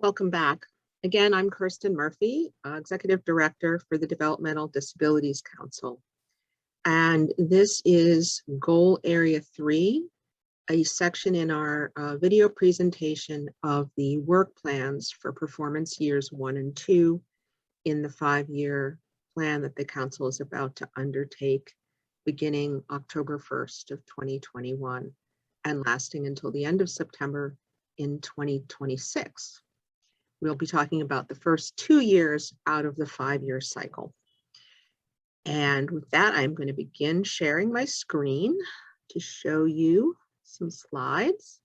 Welcome back. Again, I'm Kirsten Murphy, Executive Director for the Developmental Disabilities Council. And this is Goal Area 3, a section in our video presentation of the work plans for performance years 1 and 2 in the 5-year plan that the Council is about to undertake beginning October 1st of 2021 and lasting until the end of September in 2026. We'll be talking about the first 2 years out of the 5-year cycle. And with that, I'm going to begin sharing my screen to show you some slides.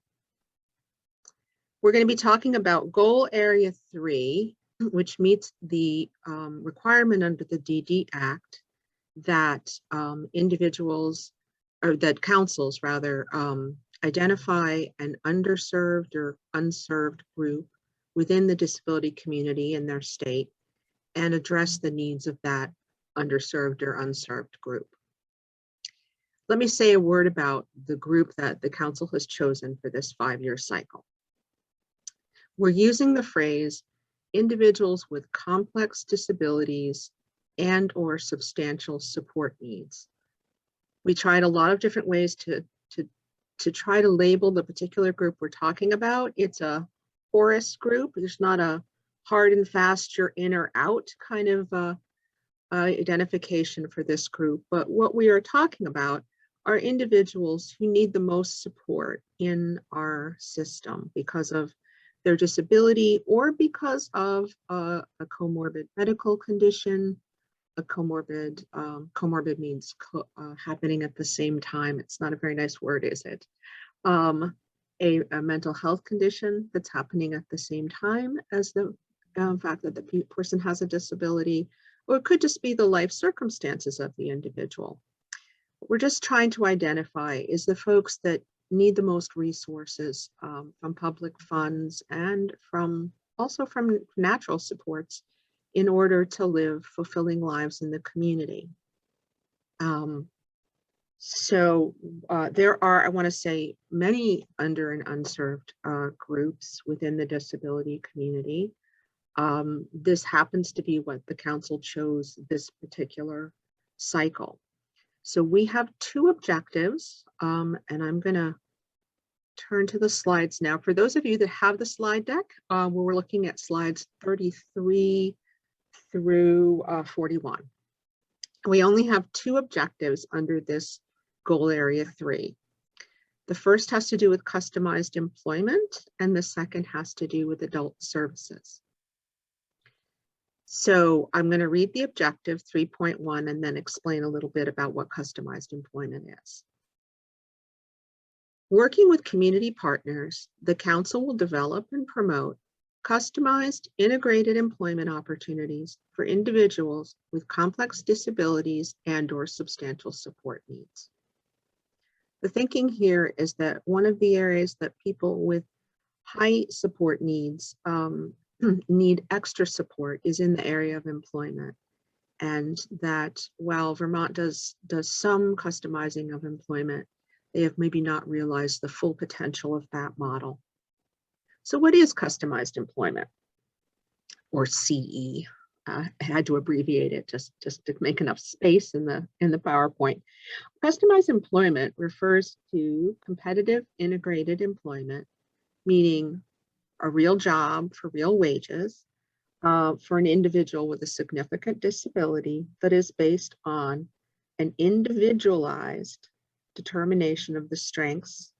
We're going to be talking about Goal Area 3, which meets the requirement under the DD Act that individuals, or that councils rather, identify an underserved or unserved group within the disability community in their state and address the needs of that underserved or unserved group. Let me say a word about the group that the Council has chosen for this 5-year cycle. We're using the phrase individuals with complex disabilities and/or substantial support needs. We tried a lot of different ways to try to label the particular group we're talking about. It's a porous group. There's not a hard and fast, you're in or out kind of identification for this group. But what we are talking about are individuals who need the most support in our system because of their disability or because of a comorbid medical condition. A comorbid, comorbid means happening at the same time. It's not a very nice word, is it? A mental health condition that's happening at the same time as the fact that the person has a disability, or it could just be the life circumstances of the individual. What we're just trying to identify is the folks that need the most resources from public funds and also from natural supports in order to live fulfilling lives in the community. There are, I want to say, many under and unserved groups within the disability community. This happens to be what the Council chose this particular cycle. So we have 2 objectives, and I'm going to turn to the slides now. For those of you that have the slide deck, we're looking at slides 33 through 41. We only have 2 objectives under this Goal Area 3. The first has to do with customized employment, and the second has to do with adult services. So I'm going to read the objective 3.1 and then explain a little bit about what customized employment is. Working with community partners, the Council will develop and promote customized integrated employment opportunities for individuals with complex disabilities and/or substantial support needs. The thinking here is that one of the areas that people with high support needs need extra support is in the area of employment, and that while Vermont does some customizing of employment, they have maybe not realized the full potential of that model. So what is customized employment, or CE? I had to abbreviate it just to make enough space in the PowerPoint. Customized employment refers to competitive integrated employment, meaning a real job for real wages for an individual with a significant disability that is based on an individualized determination of the strengths,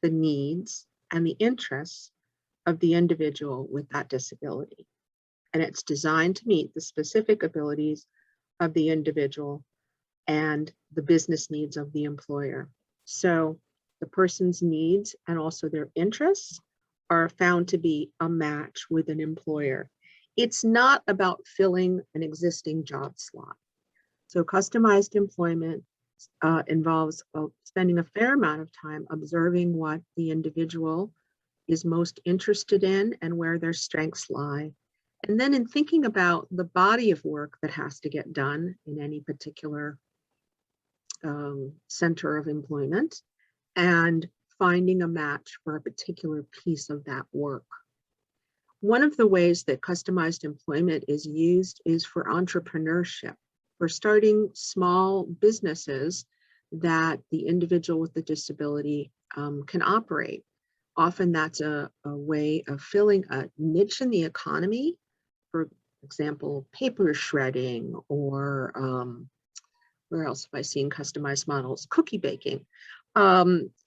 the needs, and the interests of the individual with that disability. And it's designed to meet the specific abilities of the individual and the business needs of the employer. So the person's needs and also their interests are found to be a match with an employer. It's not about filling an existing job slot. So customized employment involves spending a fair amount of time observing what the individual is most interested in and where their strengths lie. And then in thinking about the body of work that has to get done in any particular center of employment, and finding a match for a particular piece of that work. One of the ways that customized employment is used is for entrepreneurship, for starting small businesses that the individual with the disability can operate. Often that's a way of filling a niche in the economy, for example, paper shredding, or where else have I seen customized models? Cookie baking.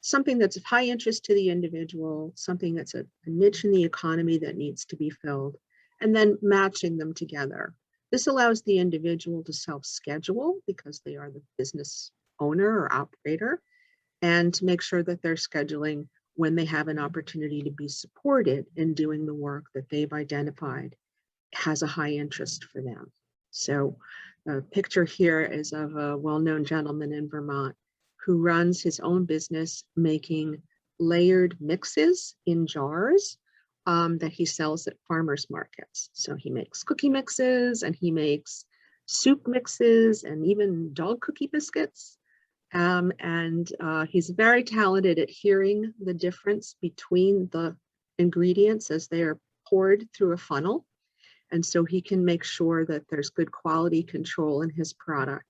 Something that's of high interest to the individual, something that's a niche in the economy that needs to be filled, and then matching them together. This allows the individual to self-schedule because they are the business owner or operator, and to make sure that they're scheduling when they have an opportunity to be supported in doing the work that they've identified has a high interest for them. So a picture here is of a well-known gentleman in Vermont who runs his own business making layered mixes in jars that he sells at farmers markets. So he makes cookie mixes, and he makes soup mixes, and even dog cookie biscuits. He's very talented at hearing the difference between the ingredients as they are poured through a funnel. And so he can make sure that there's good quality control in his product.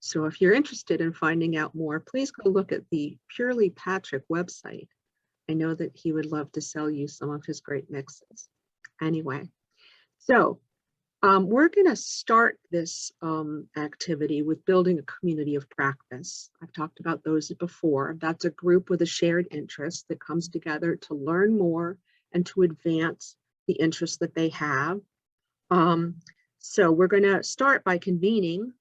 So if you're interested in finding out more, please go look at the Purely Patrick website. I know that he would love to sell you some of his great mixes. Anyway, so we're going to start this activity with building a community of practice. I've talked about those before. That's a group with a shared interest that comes together to learn more and to advance the interests that they have. So we're going to start by convening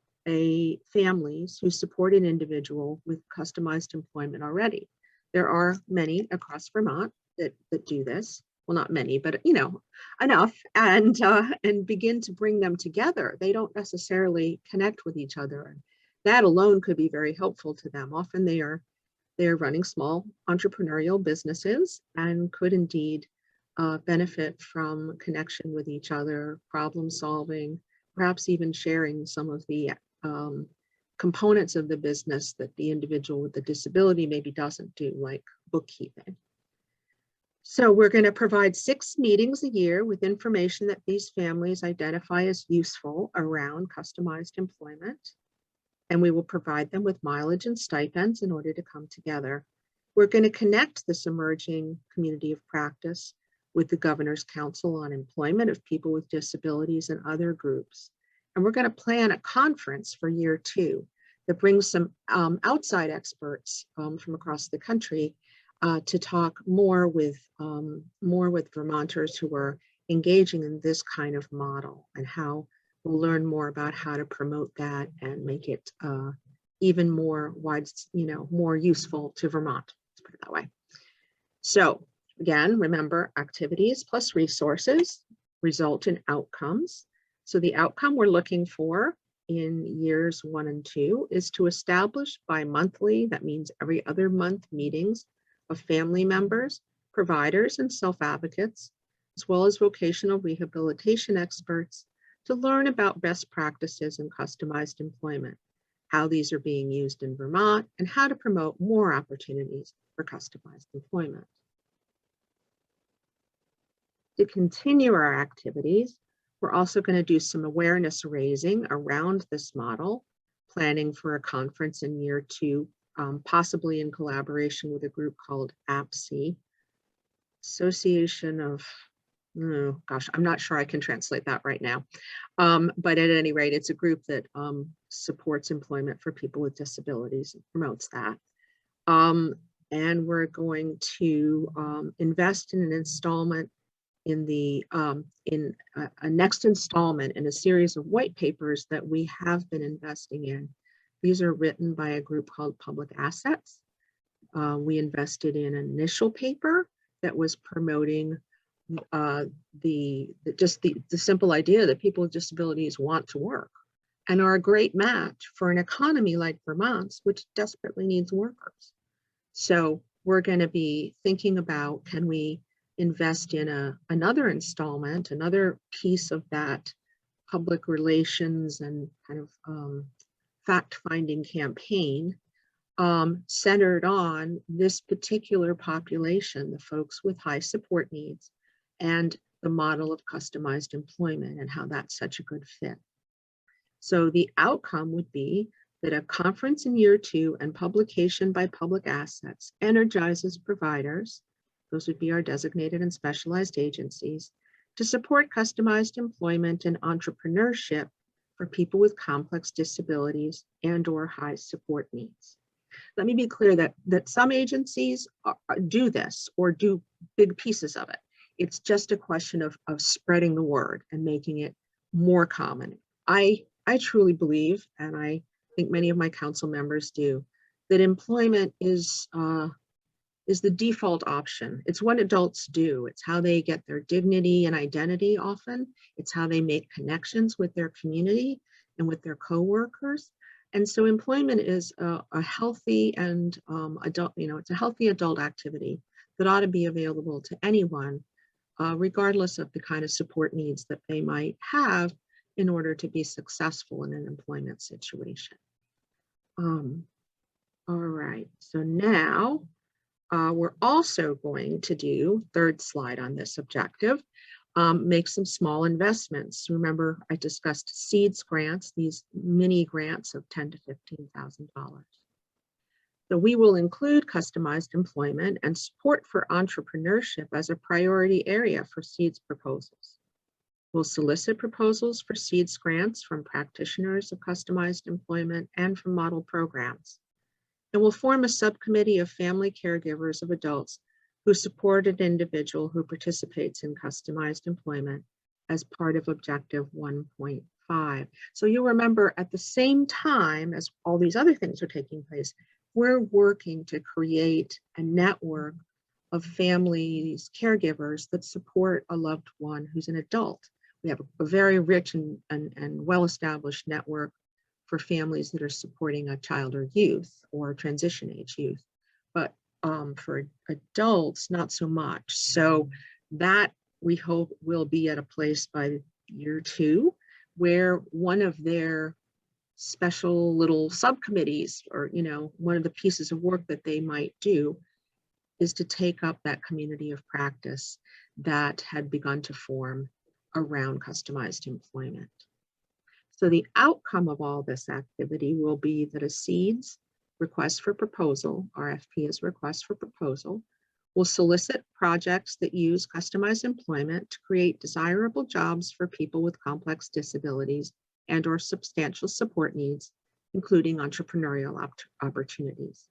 families who support an individual with customized employment already. There are many across Vermont that do this. Well, not many, but enough, and begin to bring them together. They don't necessarily connect with each other, and that alone could be very helpful to them. Often they are running small entrepreneurial businesses and could indeed benefit from connection with each other, problem solving, perhaps even sharing some of the components of the business that the individual with the disability maybe doesn't do, like bookkeeping. So we're going to provide 6 meetings a year with information that these families identify as useful around customized employment. And we will provide them with mileage and stipends in order to come together. We're going to connect this emerging community of practice with the Governor's Council on Employment of People with Disabilities and other groups. And we're going to plan a conference for year 2 that brings some outside experts from across the country to talk more with Vermonters who are engaging in this kind of model, and how we'll learn more about how to promote that and make it even more more useful to Vermont, let's put it that way. So again, remember, activities plus resources result in outcomes. So the outcome we're looking for in years 1 and 2 is to establish bi-monthly, that means every other month, meetings of family members, providers, and self-advocates, as well as vocational rehabilitation experts, to learn about best practices in customized employment, how these are being used in Vermont, and how to promote more opportunities for customized employment. To continue our activities, we're also going to do some awareness raising around this model, planning for a conference in year 2, possibly in collaboration with a group called APSI, Association of, oh gosh, I'm not sure I can translate that right now. But at any rate, it's a group that supports employment for people with disabilities and promotes that. And we're going to invest in an installment in a next installment in a series of white papers that we have been investing in. These are written by a group called Public Assets. We invested in an initial paper that was promoting the simple idea that people with disabilities want to work and are a great match for an economy like Vermont's, which desperately needs workers. So we're going to be thinking about, can we invest in another installment, another piece of that public relations and kind of fact-finding campaign centered on this particular population, the folks with high support needs, and the model of customized employment and how that's such a good fit. So the outcome would be that a conference in year 2 and publication by Public Assets energizes providers, those would be our designated and specialized agencies, to support customized employment and entrepreneurship for people with complex disabilities and/or high support needs. Let me be clear that some agencies do this or do big pieces of it. It's just a question of spreading the word and making it more common. I truly believe, and I think many of my council members do, that employment is the default option. It's what adults do. It's how they get their dignity and identity often. It's how they make connections with their community and with their coworkers. And so employment is a healthy and adult, it's a healthy adult activity that ought to be available to anyone, regardless of the kind of support needs that they might have in order to be successful in an employment situation. All right, so now we're also going to do, third slide on this objective, make some small investments. Remember, I discussed seeds grants, these mini grants of $10,000 to $15,000. So we will include customized employment and support for entrepreneurship as a priority area for seeds proposals. We'll solicit proposals for seeds grants from practitioners of customized employment and from model programs. And we'll form a subcommittee of family caregivers of adults who support an individual who participates in customized employment as part of Objective 1.5. So you'll remember at the same time as all these other things are taking place, we're working to create a network of families, caregivers that support a loved one who's an adult. We have a very rich and well-established network for families that are supporting a child or youth or transition age youth. But for adults, not so much. So that we hope will be at a place by year 2, where one of their special little subcommittees or, one of the pieces of work that they might do is to take up that community of practice that had begun to form around customized employment. So the outcome of all this activity will be that a seeds request for proposal, RFP is request for proposal, will solicit projects that use customized employment to create desirable jobs for people with complex disabilities and/or substantial support needs, including entrepreneurial opportunities.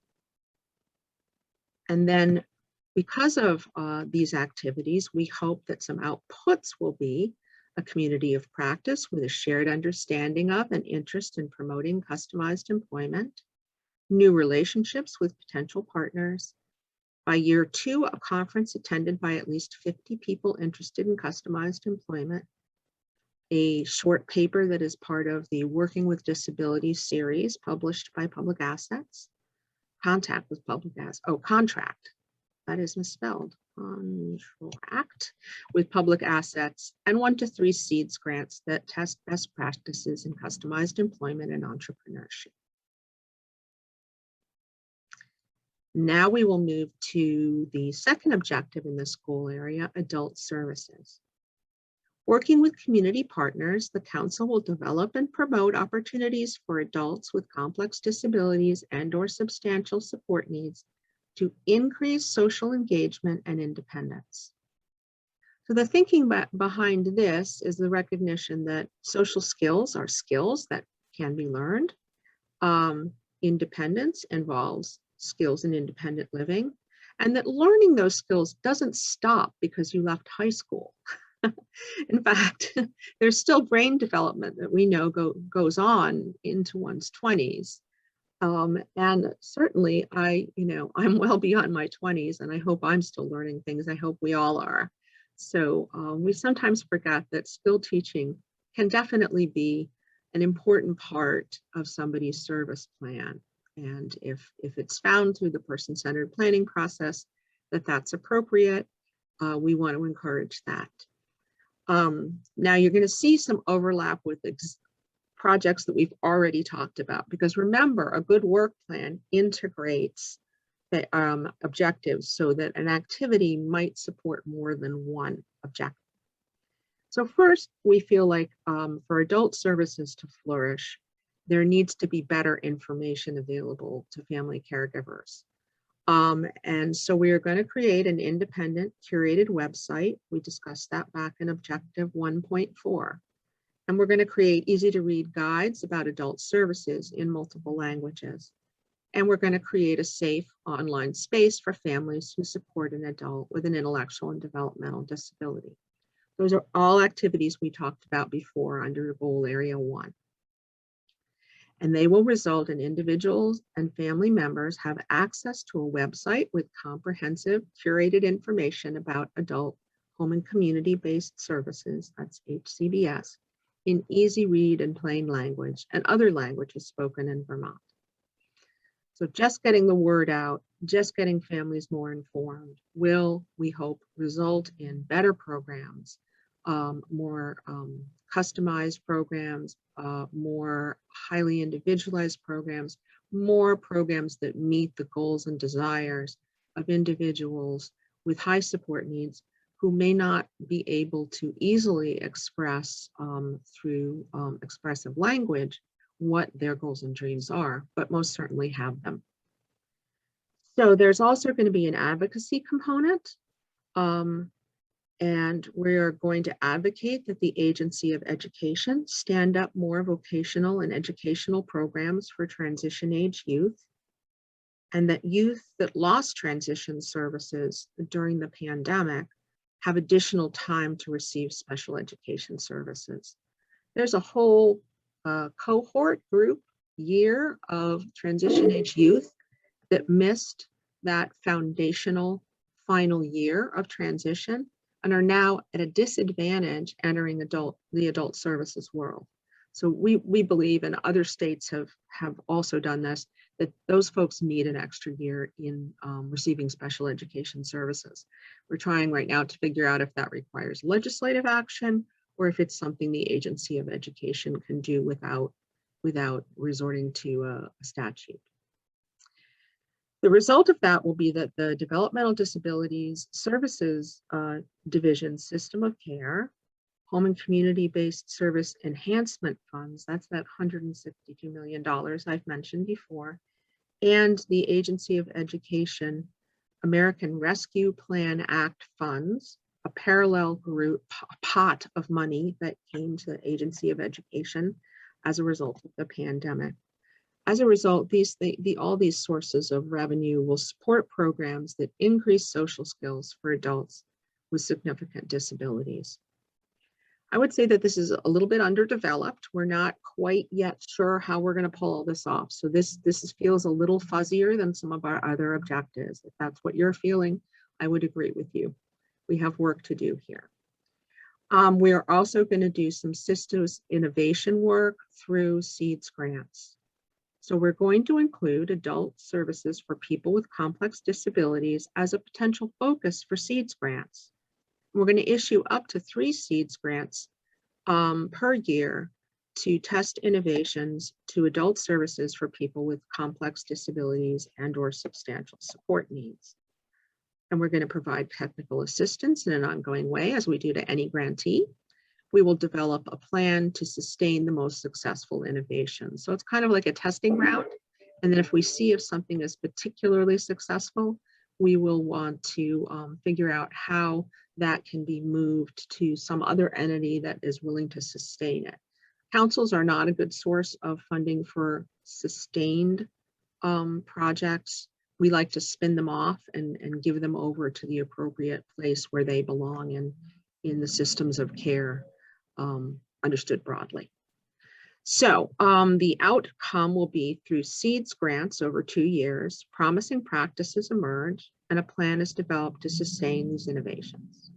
And then because of these activities, we hope that some outputs will be a community of practice with a shared understanding of and interest in promoting customized employment, new relationships with potential partners. By year 2, a conference attended by at least 50 people interested in customized employment, a short paper that is part of the Working with Disabilities series published by Public Assets, contract, that is misspelled, contract with Public Assets, and 1 to 3 seeds grants that test best practices in customized employment and entrepreneurship. Now we will move to the second objective in this goal area, adult services. Working with community partners, the Council will develop and promote opportunities for adults with complex disabilities and/or substantial support needs to increase social engagement and independence. So the thinking behind this is the recognition that social skills are skills that can be learned. Independence involves skills in independent living, and that learning those skills doesn't stop because you left high school. In fact, there's still brain development that we know goes on into one's 20s. And certainly I'm well beyond my 20s, and I hope I'm still learning things. I hope we all are. So we sometimes forget that skill teaching can definitely be an important part of somebody's service plan. And if it's found through the person-centered planning process that that's appropriate, we want to encourage that. Now you're going to see some overlap with projects that we've already talked about, because remember, a good work plan integrates objectives so that an activity might support more than one objective. So first, we feel like for adult services to flourish, there needs to be better information available to family caregivers. And so we are going to create an independent curated website. We discussed that back in objective 1.4. And we're going to create easy to read guides about adult services in multiple languages. And we're going to create a safe online space for families who support an adult with an intellectual and developmental disability. Those are all activities we talked about before under goal area 1. And they will result in individuals and family members have access to a website with comprehensive curated information about adult home and community-based services, that's HCBS, in easy read and plain language and other languages spoken in Vermont. So just getting the word out, just getting families more informed will, we hope, result in better programs, more customized programs, more highly individualized programs, more programs that meet the goals and desires of individuals with high support needs who may not be able to easily express through expressive language what their goals and dreams are, but most certainly have them. So there's also going to be an advocacy component. And we're going to advocate that the Agency of Education stand up more vocational and educational programs for transition age youth, and that youth that lost transition services during the pandemic have additional time to receive special education services. There's a whole cohort group year of transition age youth that missed that foundational final year of transition and are now at a disadvantage entering the adult services world. So we believe, and other states have also done this, that those folks need an extra year in receiving special education services. We're trying right now to figure out if that requires legislative action or if it's something the Agency of Education can do without resorting to a statute. The result of that will be that the Developmental Disabilities Services Division System of Care, Home and Community-Based Service Enhancement Funds, that's that $162 million I've mentioned before, and the Agency of Education American Rescue Plan Act funds, a parallel group pot of money that came to the Agency of Education as a result of the pandemic. As a result, all these sources of revenue will support programs that increase social skills for adults with significant disabilities. I would say that this is a little bit underdeveloped. We're not quite yet sure how we're going to pull all this off. So this feels a little fuzzier than some of our other objectives. If that's what you're feeling, I would agree with you. We have work to do here. We are also going to do some systems innovation work through SEEDS grants. So we're going to include adult services for people with complex disabilities as a potential focus for SEEDS grants. We're going to issue up to 3 SEEDS grants per year to test innovations to adult services for people with complex disabilities and/or substantial support needs. And we're going to provide technical assistance in an ongoing way, as we do to any grantee. We will develop a plan to sustain the most successful innovations. So it's kind of like a testing route. And then if we see if something is particularly successful, we will want to figure out how that can be moved to some other entity that is willing to sustain it. Councils are not a good source of funding for sustained projects. We like to spin them off and give them over to the appropriate place where they belong in the systems of care, understood broadly. So the outcome will be through SEEDS grants over 2 years, promising practices emerge, and a plan is developed to sustain these innovations.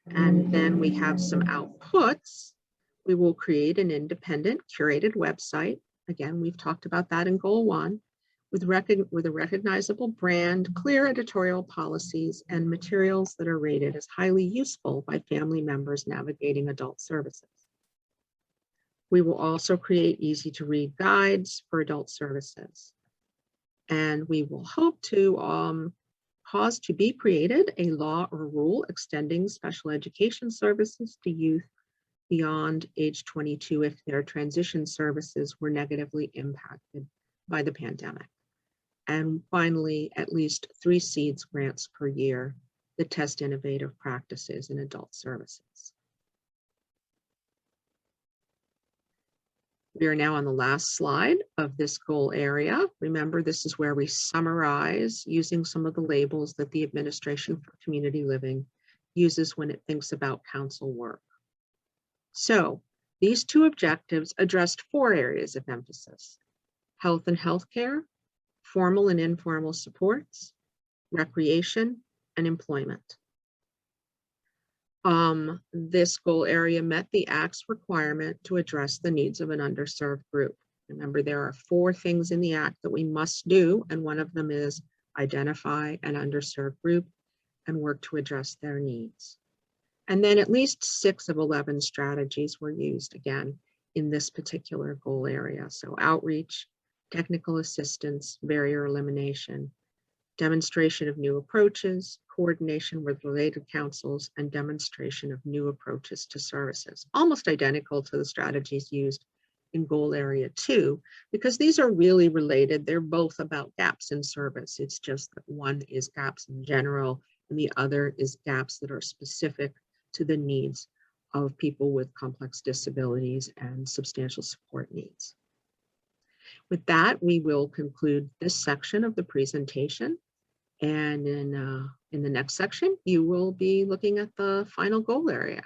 And then we have some outputs. We will create an independent curated website. Again, we've talked about that in goal 1, with a recognizable brand, clear editorial policies, and materials that are rated as highly useful by family members navigating adult services. We will also create easy to read guides for adult services. And we will hope to cause to be created a law or rule extending special education services to youth beyond age 22 if their transition services were negatively impacted by the pandemic. And finally, at least 3 SEEDS grants per year that test innovative practices in adult services. We are now on the last slide of this goal area. Remember, this is where we summarize using some of the labels that the Administration for Community Living uses when it thinks about council work. So these 2 objectives addressed 4 areas of emphasis: health and healthcare, formal and informal supports, recreation, and employment. This goal area met the Act's requirement to address the needs of an underserved group. Remember, there are 4 things in the Act that we must do, and one of them is identify an underserved group and work to address their needs. And then at least 6 of 11 strategies were used again in this particular goal area. So outreach, technical assistance, barrier elimination, demonstration of new approaches, coordination with related councils, and demonstration of new approaches to services. Almost identical to the strategies used in goal area 2, because these are really related. They're both about gaps in service. It's just that one is gaps in general, and the other is gaps that are specific to the needs of people with complex disabilities and substantial support needs. With that, we will conclude this section of the presentation. And in the next section, you will be looking at the final goal area.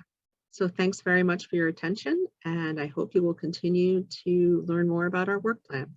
So thanks very much for your attention, and I hope you will continue to learn more about our work plan.